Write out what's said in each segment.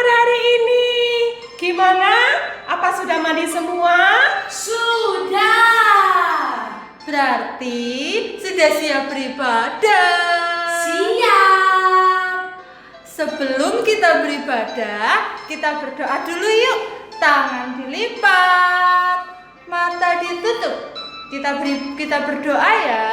pada hari ini? Gimana? Apa sudah mandi semua? Sudah. Berarti sudah siap beribadah. Siap. Sebelum kita beribadah, kita berdoa dulu yuk. Tangan dilipat, mata ditutup. Kita berdoa ya.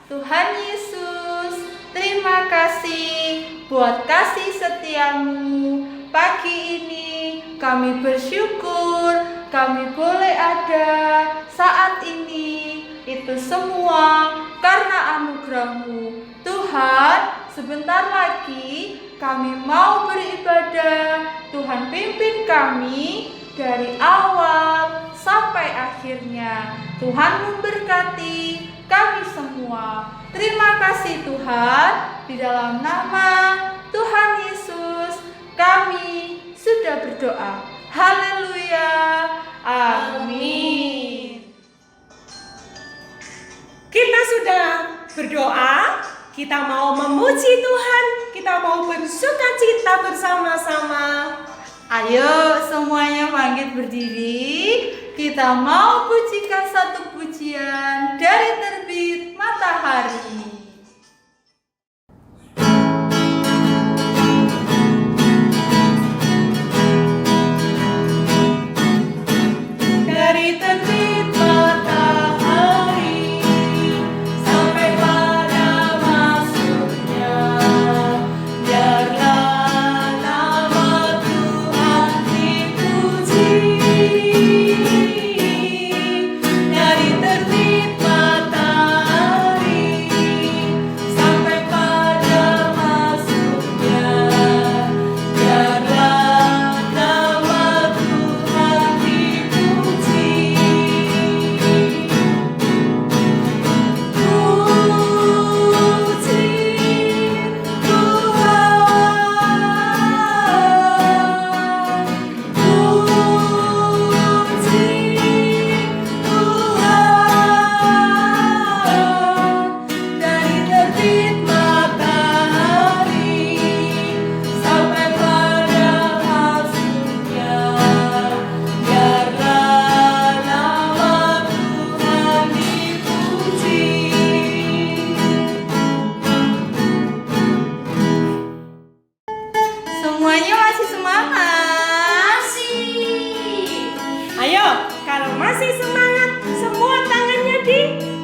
Tuhan Yesus, terima kasih buat kasih setiamu. Pagi ini kami bersyukur kami boleh ada saat ini. Itu semua karena anugerah-Mu. Tuhan, sebentar lagi kami mau beribadah. Tuhan pimpin kami dari awal sampai akhirnya. Tuhan memberkati kami semua. Terima kasih Tuhan. Di dalam nama Tuhan Yesus kami sudah berdoa. Haleluya. Amin. Kita sudah berdoa, kita mau memuji Tuhan, kita mau bersukacita bersama-sama. Ayo semuanya bangkit berdiri. Kita mau pujikan satu pujian dari terbit matahari. Dari terbit matahari sampai pada masuknya, biarlah nama Tuhan dipuji. Dari terbit matahari sampai pada masuknya, biarlah nama Tuhan dipuji. Puji Tuhan, dari terbit matahari sampai pada masuknya, biarlah nama Tuhan dipuji. Semuanya masih semangat? Ayo, kalau masih semangat, semua tangannya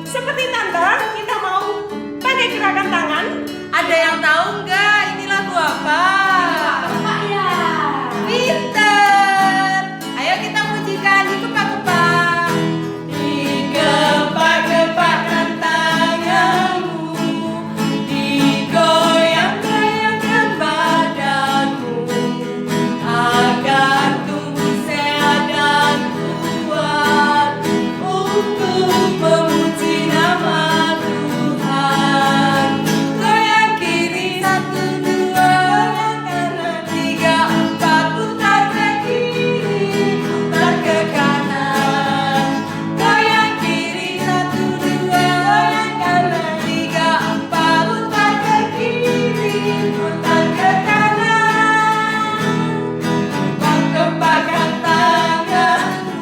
seperti tanda kita mau pakai gerakan tangan. Ada yang tahu nggak ini lagu apa? Bapak ya. Pinter. Ayo kita pujikan dikepak-kepak. Digepak-gepakkan tanganmu, digoyang-goyangkan badanmu, agar tubuh sehat dan kuat untuk memuji nama Tuhan. Goyang kiri 1, 2, goyang kanan 3, 4, putar ke kiri, putar ke kanan. Goyang kiri 1, 2, goyang kanan 3, 4, putar ke kiri, putar ke kanan. Kepak-kepakkan tanganmu,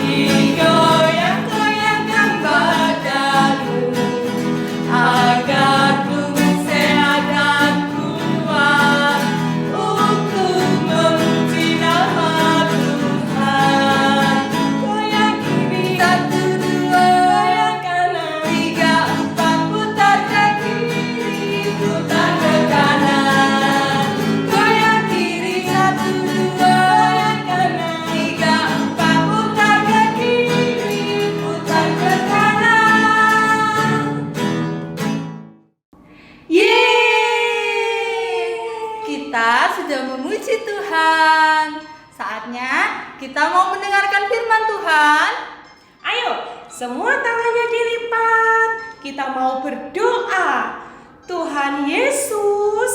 digoyang-goyangkan badanmu, agar tubuh sehat dan kuat untuk memuji nama Tuhan. Goyang kiri 1, 2, goyang kanan 3, 4, putar ke kiri, putar ke kanan. Goyang kiri 1, 2, goyang kanan 3, 4, putar ke kiri, putar ke kanan. Yeay! Kita sudah memuji Tuhan. Saatnya kita mau mendengarkan firman Tuhan. Ayo, semua tangannya dilipat. Kita mau berdoa. Tuhan Yesus,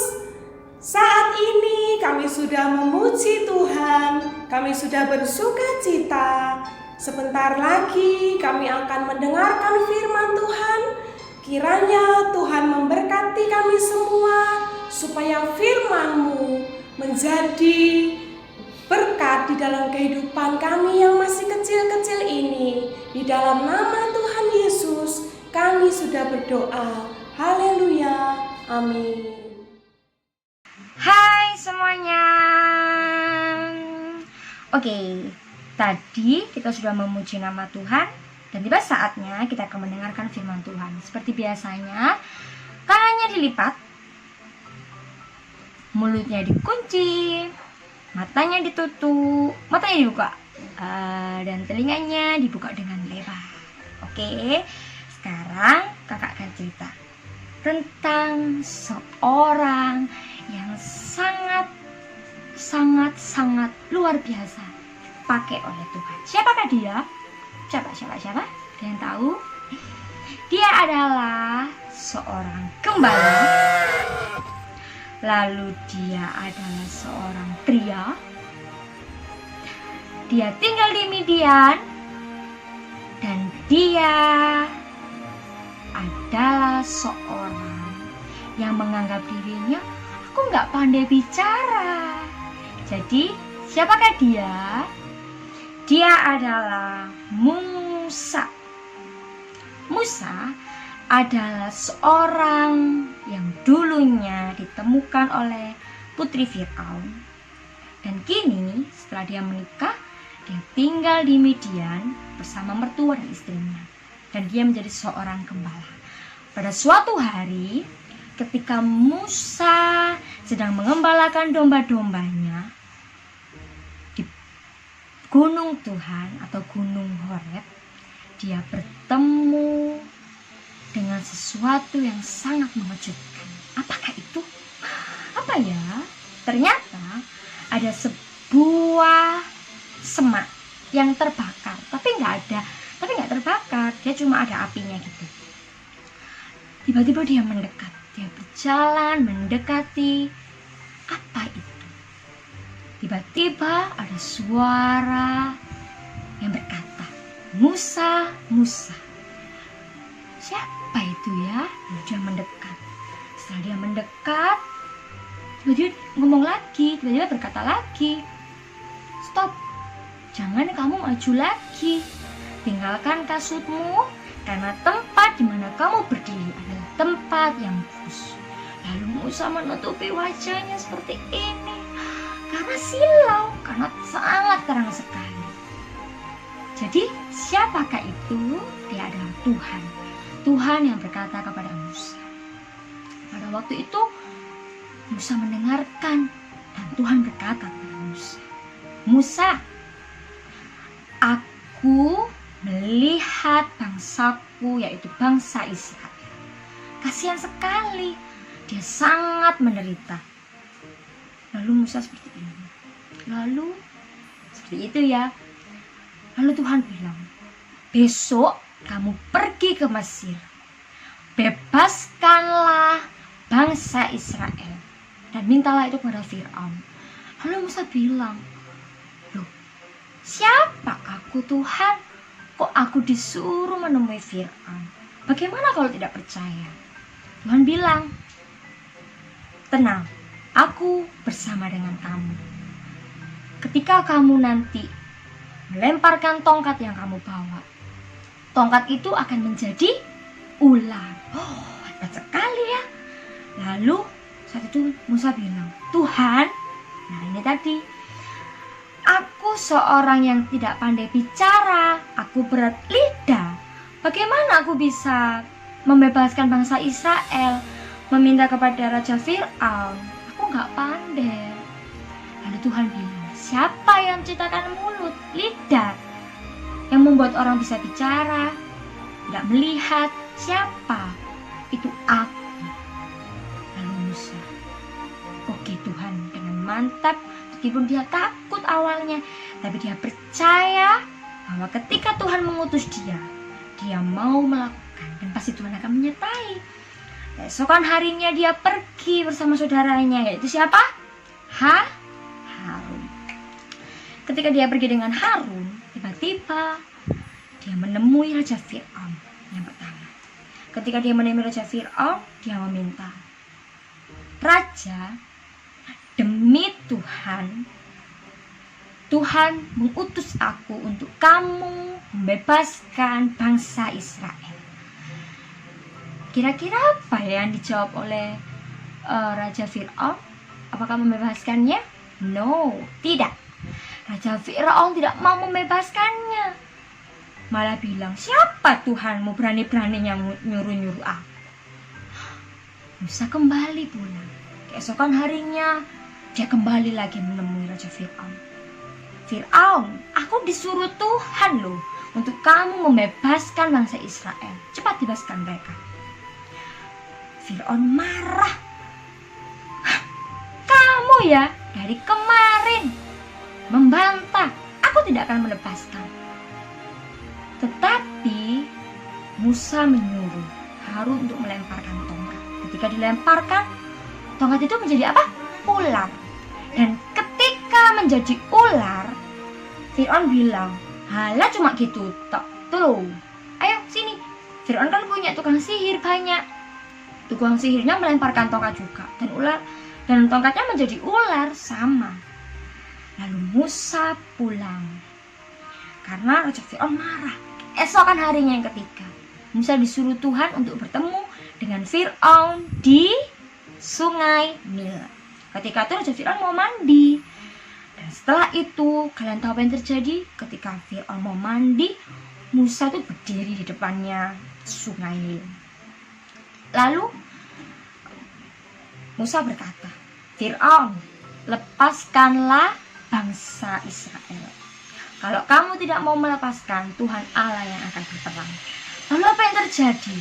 saat ini kami sudah memuji Tuhan. Kami sudah bersukacita. Sebentar lagi kami akan mendengarkan firman Tuhan. Kiranya Tuhan memberkati kami semua supaya firman-Mu menjadi berkat di dalam kehidupan kami yang masih kecil-kecil ini. Di dalam nama Tuhan Yesus kami sudah berdoa. Haleluya. Amin. Hai semuanya. Oke, tadi kita sudah memuji nama Tuhan dan tiba saatnya kita akan mendengarkan firman Tuhan. Seperti biasanya, tangannya dilipat, mulutnya dikunci, matanya ditutup, matanya dibuka, dan telinganya dibuka dengan lebar. Oke, sekarang kakak akan cerita tentang seorang yang sangat luar biasa dipakai oleh Tuhan. Siapakah dia? Siapa? Ada yang tahu? Dia adalah seorang gembala. Lalu dia adalah seorang pria. Dia tinggal di Midian. Dan dia adalah seorang yang menganggap dirinya, aku nggak pandai bicara. Jadi, siapakah dia? Dia adalah Musa. Musa adalah seorang yang dulunya ditemukan oleh putri Fir'aun. Dan kini setelah dia menikah, dia tinggal di Midian bersama mertua dan istrinya. Dan dia menjadi seorang gembala. Pada suatu hari, ketika Musa sedang mengembalakan domba-dombanya di gunung Tuhan atau gunung Horeb, dia bertemu dengan sesuatu yang sangat mengejutkan. Apakah itu? Apa ya? Ternyata ada sebuah semak yang terbakar, tapi nggak terbakar, dia cuma ada apinya gitu. Tiba-tiba dia mendekat, dia berjalan mendekati apa itu. Tiba-tiba ada suara yang berkata, Musa, Musa. Siapa itu ya? Dia mendekat. Setelah dia mendekat, tiba-tiba ngomong lagi, tiba-tiba berkata lagi, stop, jangan kamu maju lagi. Tinggalkan kasutmu, karena tempat di mana kamu berdiri adalah tempat yang kudus. Lalu Musa menutupi wajahnya seperti ini, karena silau, karena sangat terang sekali. Jadi siapakah itu? Dia adalah Tuhan. Tuhan yang berkata kepada Musa. Pada waktu itu Musa mendengarkan dan Tuhan berkata kepada Musa, Musa, aku melihat bangsaku, yaitu bangsa Israel. Kasihan sekali, dia sangat menderita. Lalu Musa seperti ini. Lalu seperti itu ya. Lalu Tuhan bilang, besok kamu pergi ke Mesir, bebaskanlah bangsa Israel, dan mintalah itu kepada Fir'aun. Lalu Musa bilang, loh, siapa aku Tuhan? Kok aku disuruh menemui Fir'aun? Bagaimana kalau tidak percaya? Tuhan bilang, tenang, aku bersama dengan kamu. Ketika kamu nanti melemparkan tongkat yang kamu bawa, tongkat itu akan menjadi ular. Oh, hebat sekali ya. Lalu saat itu Musa bilang, Tuhan, nah ini tadi, aku seorang yang tidak pandai bicara, aku berat lidah. Bagaimana aku bisa membebaskan bangsa Israel, meminta kepada Raja Fir'aun? Aku gak pandai. Lalu Tuhan bilang, siapa yang menciptakan mulut, lidah, yang membuat orang bisa bicara, tidak melihat? Siapa? Itu aku. Lalu Musa, oke Tuhan, dengan mantap. Meskipun dia takut awalnya, tapi dia percaya bahwa ketika Tuhan mengutus dia mau melakukan, dan pasti Tuhan akan menyertai. Esokan harinya dia pergi bersama saudaranya, yaitu siapa? Harun. Ketika dia pergi dengan Harun, tiba-tiba dia menemui Raja Fir'aun yang pertama. Ketika dia menemui Raja Fir'aun, dia meminta, Raja, demi Tuhan, Tuhan mengutus aku untuk kamu membebaskan bangsa Israel. Kira-kira apa ya yang dijawab oleh Raja Fir'aun? Apakah membebaskannya? No, tidak. Raja Fir'aun tidak mau membebaskannya. Malah bilang, siapa Tuhanmu berani-beraninya nyuruh-nyuruh aku? Musa kembali pulang. Keesokan harinya, dia kembali lagi menemui Raja Fir'aun. Fir'aun, aku disuruh Tuhan loh untuk kamu membebaskan bangsa Israel. Cepat bebaskan mereka. Fir'aun marah. Kamu ya dari kemarin membantah, aku tidak akan melepaskan. Tetapi Musa menyuruh Harun untuk melemparkan tongkat. Ketika dilemparkan, tongkat itu menjadi apa? Ular. Dan ketika menjadi ular, Fir'aun bilang, halah cuma gitu, tuh, ayo sini. Fir'aun kan punya tukang sihir banyak. Tukang sihirnya melemparkan tongkat juga, dan tongkatnya menjadi ular sama. Lalu Musa pulang karena Raja Fir'aun marah. Esokan harinya yang ketiga, Musa disuruh Tuhan untuk bertemu dengan Fir'aun di sungai Nil. Ketika itu Raja Fir'aun mau mandi. Dan setelah itu, kalian tahu apa yang terjadi? Ketika Fir'aun mau mandi, Musa tuh berdiri di depannya sungai Nil. Lalu Musa berkata, Fir'aun, lepaskanlah bangsa Israel. Kalau kamu tidak mau melepaskan, Tuhan Allah yang akan berperang. Lalu apa yang terjadi?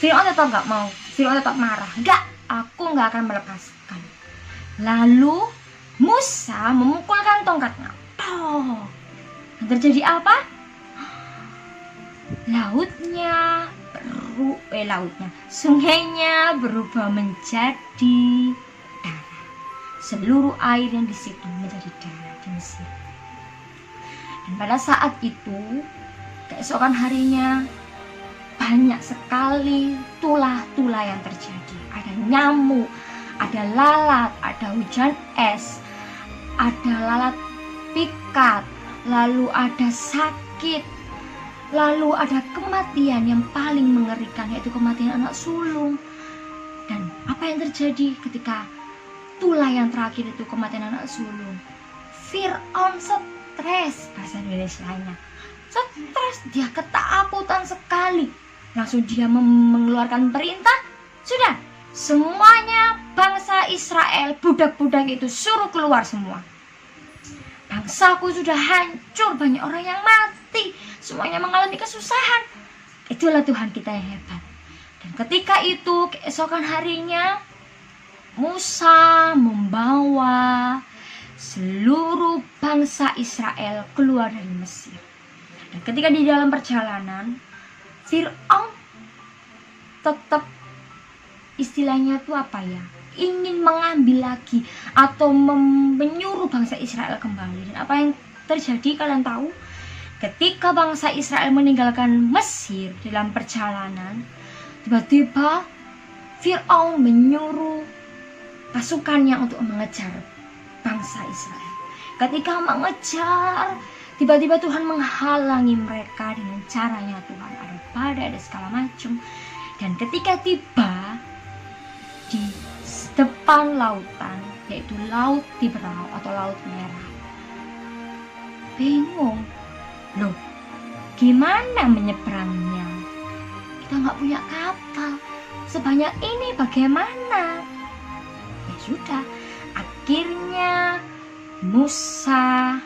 Fir'aun tetap gak mau. Fir'aun tetap marah. Enggak, aku gak akan melepaskan. Lalu Musa memukulkan tongkatnya. Dan terjadi apa? Sungainya berubah menjadi darah. Seluruh air yang di situ menjadi darah di Mesir. Dan pada saat itu, keesokan harinya, banyak sekali tulah-tulah yang terjadi. Ada nyamuk, ada lalat, ada hujan es, ada lalat pikat, lalu ada sakit, lalu ada kematian yang paling mengerikan, yaitu kematian anak sulung. Dan apa yang terjadi ketika tulah yang terakhir itu kematian anak sulung? Fir'aun stres, bahasa Indonesia-nya stres, dia ketakutan sekali. Langsung dia mengeluarkan perintah, sudah, semuanya bangsa Israel, budak-budak itu suruh keluar semua. Bangsaku sudah hancur, banyak orang yang mati, semuanya mengalami kesusahan. Itulah Tuhan kita yang hebat. Dan ketika itu, keesokan harinya, Musa membawa seluruh bangsa Israel keluar dari Mesir. Dan ketika di dalam perjalanan, Fir'aun tetap istilahnya itu apa ya? Ingin mengambil lagi atau menyuruh bangsa Israel kembali. Dan apa yang terjadi kalian tahu? Ketika bangsa Israel meninggalkan Mesir dalam perjalanan, tiba-tiba Fir'aun menyuruh pasukannya untuk mengejar bangsa Israel. Ketika mengejar, tiba-tiba Tuhan menghalangi mereka dengan caranya Tuhan. Ada badai, ada segala macam. Dan ketika tiba di depan lautan, yaitu Laut Tiberau atau Laut Merah, bingung, loh gimana menyeberangnya? Kita nggak punya kapal sebanyak ini, bagaimana? Ya sudah, akhirnya Musa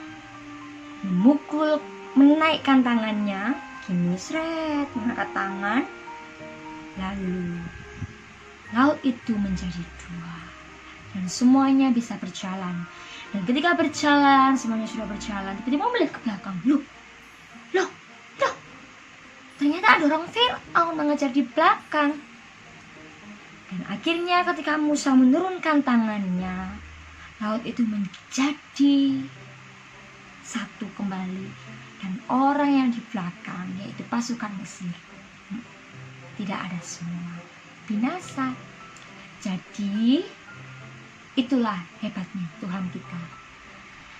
menaikkan tangannya, gini seret, mengangkat tangan, lalu laut itu menjadi dua dan semuanya bisa berjalan. Dan ketika berjalan, semuanya sudah berjalan, tiba-tiba melihat ke belakang, loh, ternyata ada orang Fir'aun mengejar di belakang. Dan akhirnya ketika Musa menurunkan tangannya, laut itu menjadi satu kembali, dan orang yang di belakang, yaitu pasukan Mesir, tidak ada semua, binasa. Jadi Itulah hebatnya Tuhan kita.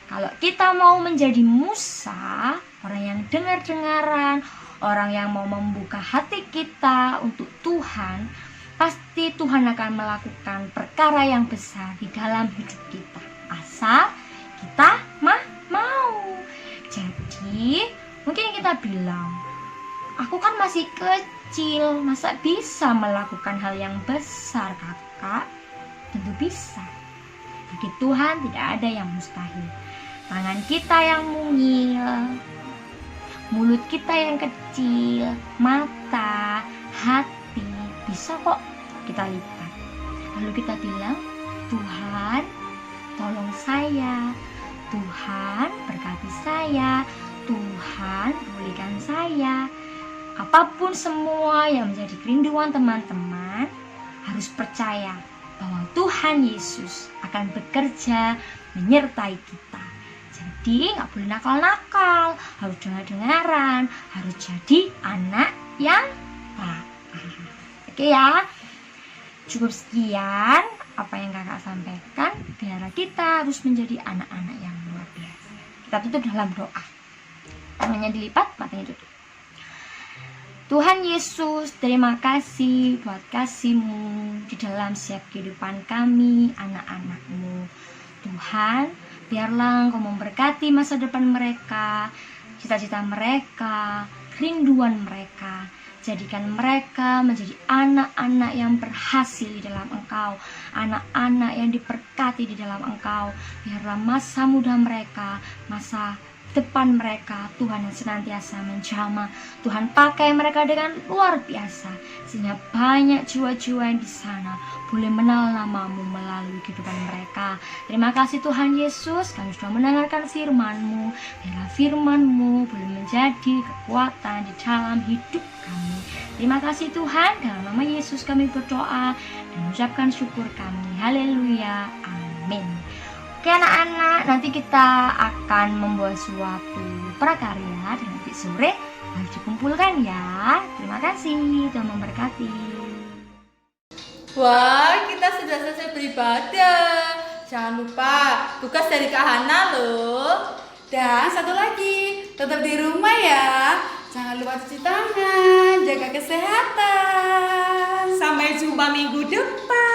Kalau kita mau menjadi Musa, orang yang dengar-dengaran, orang yang mau membuka hati kita untuk Tuhan, pasti Tuhan akan melakukan perkara yang besar di dalam hidup kita. Asal kita mau. Jadi, mungkin kita bilang, aku kan masih kecil, masa bisa melakukan hal yang besar, kakak? Tentu bisa. Bagi Tuhan tidak ada yang mustahil. Tangan kita yang mungil, mulut kita yang kecil, mata, hati, bisa kok kita lipat. Lalu kita bilang, Tuhan, tolong saya. Tuhan, berkati saya. Tuhan, pulihkan saya. Apapun semua yang menjadi kerinduan teman-teman, harus percaya bahwa Tuhan Yesus akan bekerja menyertai kita. Jadi gak boleh nakal-nakal, harus dengar-dengaran, harus jadi anak yang taat. Oke ya, cukup sekian apa yang kakak sampaikan. Biar kita harus menjadi anak-anak yang luar biasa. Kita tutup dalam doa. Tangannya dilipat, matanya tutup. Tuhan Yesus, terima kasih buat kasih-Mu di dalam setiap kehidupan kami, anak-anak-Mu. Tuhan, biarlah Engkau memberkati masa depan mereka, cita-cita mereka, kerinduan mereka. Jadikan mereka menjadi anak-anak yang berhasil di dalam Engkau, anak-anak yang diberkati di dalam Engkau. Biarlah masa muda mereka, masa depan mereka, Tuhan yang senantiasa menjamah. Tuhan pakai mereka dengan luar biasa, sehingga banyak jiwa-jiwa yang di sana boleh mengenal nama-Mu melalui kehidupan mereka. Terima kasih Tuhan Yesus, kami sudah mendengarkan firman-Mu. Biarlah firman-Mu boleh menjadi kekuatan di dalam hidup kami. Terima kasih Tuhan, dalam nama Yesus kami berdoa dan mengucapkan syukur kami. Haleluya, amin. Oke anak-anak, nanti kita akan membuat suatu prakarya dan nanti sore harus dikumpulkan ya. Terima kasih, Tuhan memberkati. Wah, kita sudah selesai beribadah. Jangan lupa tugas dari Kak Hana loh. Dan satu lagi, tetap di rumah ya. Jangan lupa cuci tangan, jaga kesehatan. Sampai jumpa minggu depan.